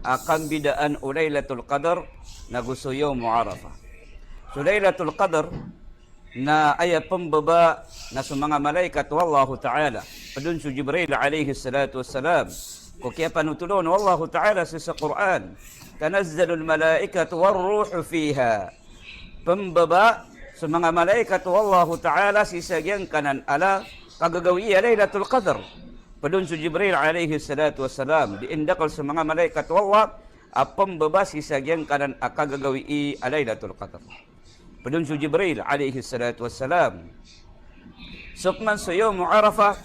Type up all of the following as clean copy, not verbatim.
akan bidaan Laylatul Qadar na gusto yung Arafah. So Laylatul Qadar na ay pambaba na sa mga malaikat wallahu ta'ala. Padun su Jibril alayhi salatu wassalam. Kung kaya panutulon wallahu ta'ala sa Quran. Tanazzalul malaikatu warruhu fiha. Pambaba sa mga malaikat wallahu ta'ala sisagyan kanan ala kagagawiya Laylatul Qadar. Padun su Jibril alayhi salatu wassalam. Diindakal sa mga malaikat wallah pambaba sisagyan kanan kagagawi Laylatul Qadar. Padun su Jibril alayhi salatu wassalam. Sukman sa yawm Arafah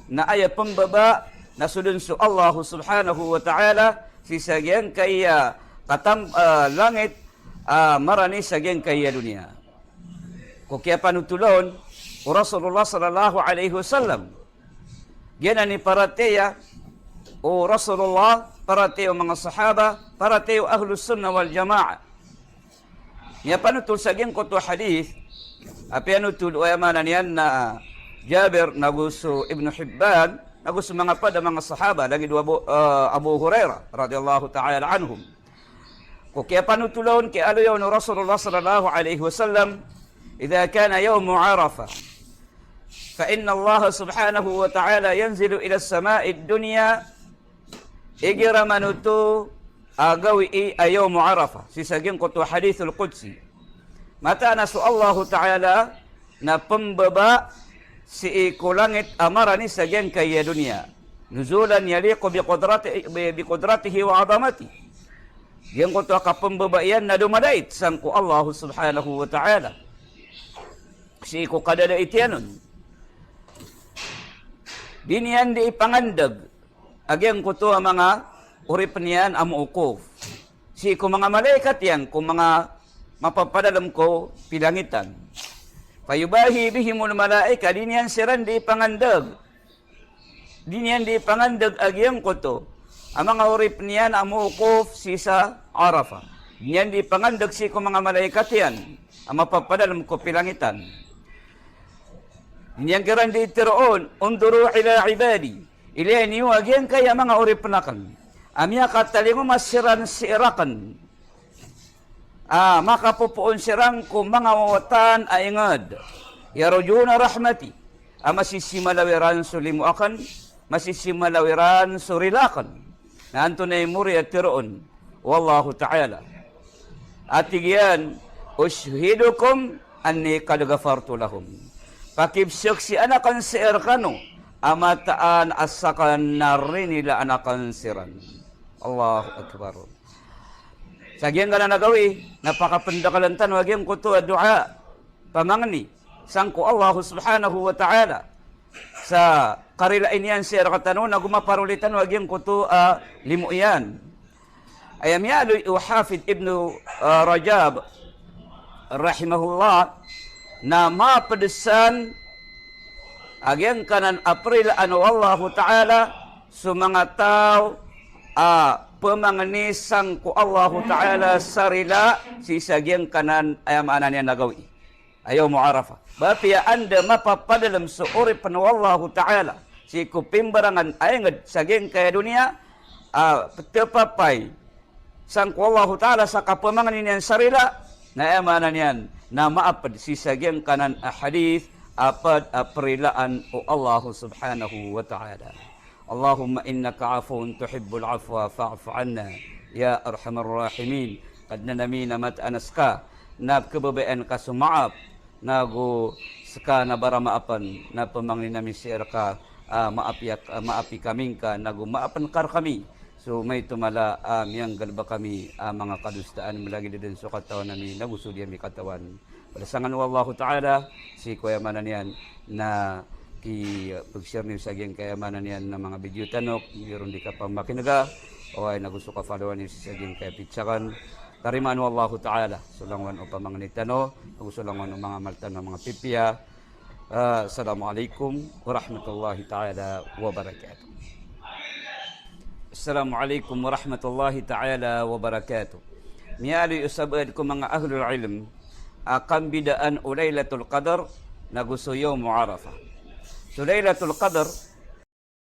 na ay pambaba na sulun su Allah subhanahu wa ta'ala sisagyan kaya langit marani sagyan kaya dunia. Kung kaya panutulon Rasulullah sallallahu alaihi wasallam gana ni parateya o Rasulullah parateyo mga sahaba parateyo ahlus sunnah wal jamaah. Niya panutul sagyan ko to hadith api anutul o yamanan yan na Jabir naguso Ibn Hibban naguso mga pada mga sahaba lagi dua Abu Hurairah radhiyallahu ta'ala anhum. Kung kaya panutulon kay alo yun Rasulullah sallallahu alaihi wasallam idha kana yawm Arafah فإن الله سبحانه وتعالى ينزل إلى السماء الدنيا إجرى منتو أقوي يوم عرفة سيساقين قطو حديث القدسي متى نسو الله تعالى نبنببا سيكولانت أمرني سجن كي دنيا نزولا يليق بقدرته وعظمته ينقطو أكبنببا يندو مدايت سنكو الله سبحانه وتعالى سيكو قدد إتيانون Dinian di ipangandag agyang kuto ang mga urip niyan amuukov. Si ko mga malaikat yan, kung mga mapapadalam ko pilangitan. Payubahi bihimul malaika, dinian siran di ipangandag. Dinian di ipangandag agyang kuto. Ang mga urip niyan amuukov si sa Arafah. Dinian di ipangandag si ko mga malaikat yan, ang mapapadalam ko pilangitan. Yang kiran di tiroon, unduru ila ibadi. Ilayan niyo, agyan kaya mga uripunakan. Amya katalingo masiran si Irakan. Makapupuon sirang kung mga wawatan ay ngad. Yarujuna rahmati. Masisimalawiran sulimuakan, masisimalawiran surilakan. Naanto na imuri at tiroon. Wallahu ta'ala. At igyan, ushidukum anni kadagafartu lahum. Pakibsyak si anakan si Erkano, amataan asakan na rin nila anakan siran. Allahu Akbar. Sagyan ka na nagawi, napakapandakalantan, wagyan ko to dua, pamangni, sangko Allah subhanahu wa ta'ala. Sa karilain yan si Erkano, na gumaparulitan, wagyan ko to limu yan. Ayam yaloy Hafid ibn Rajab, rahimahullah, na mapedesan agyang kanan April ano Allah Ta'ala sa mga tao pemanganisang ko Allah Ta'ala sarila si sagyang kanan ayamanan niya nagawi ayaw mo Arafah bapiya anda mapapadalam sa urip na Allah Ta'ala si kupimbarangan ayangad sagyang kaya dunia tepapay sang ko Allah Ta'ala sa kapamanganin niyan sarila na ayamanan niyan na maapad si sagyang kanan hadith apad aprilaan o Allah subhanahu wa ta'ala. Allahumma innaka afun tuhibbul afwa fa'fu anna ya arhamar rahimin. Kad nanamina matanas ka na kababaan ka sumaap nago ska na bara maapan na pamangin namin sir ka maapi kaming ka nago maapan kar kami. So may tumala miyang galba kami mga kadustaan malagi din so katawan namin nagusuli mi katawan. Padasangan wallahu ta'ala si kayamanan yan na pag-share niyo sa agyang kayamanan yan ng mga video tanok mayroon di ka pang makinaga o ay nagusto ka followan niyo sa agyang kaya pitsakan tariman wallahu ta'ala sulangwan o pamanganitano nagusulangwan o mga maltan ng mga pipya. Assalamualaikum warahmatullahi ta'ala wabarakatuh. Assalamualaikum warahmatullahi ta'ala wabarakatuh. Miyali usabad ko mga ahlul ilm akan bidaan Laylatul Qadar na gusto yung Arafah. So Laylatul Qadar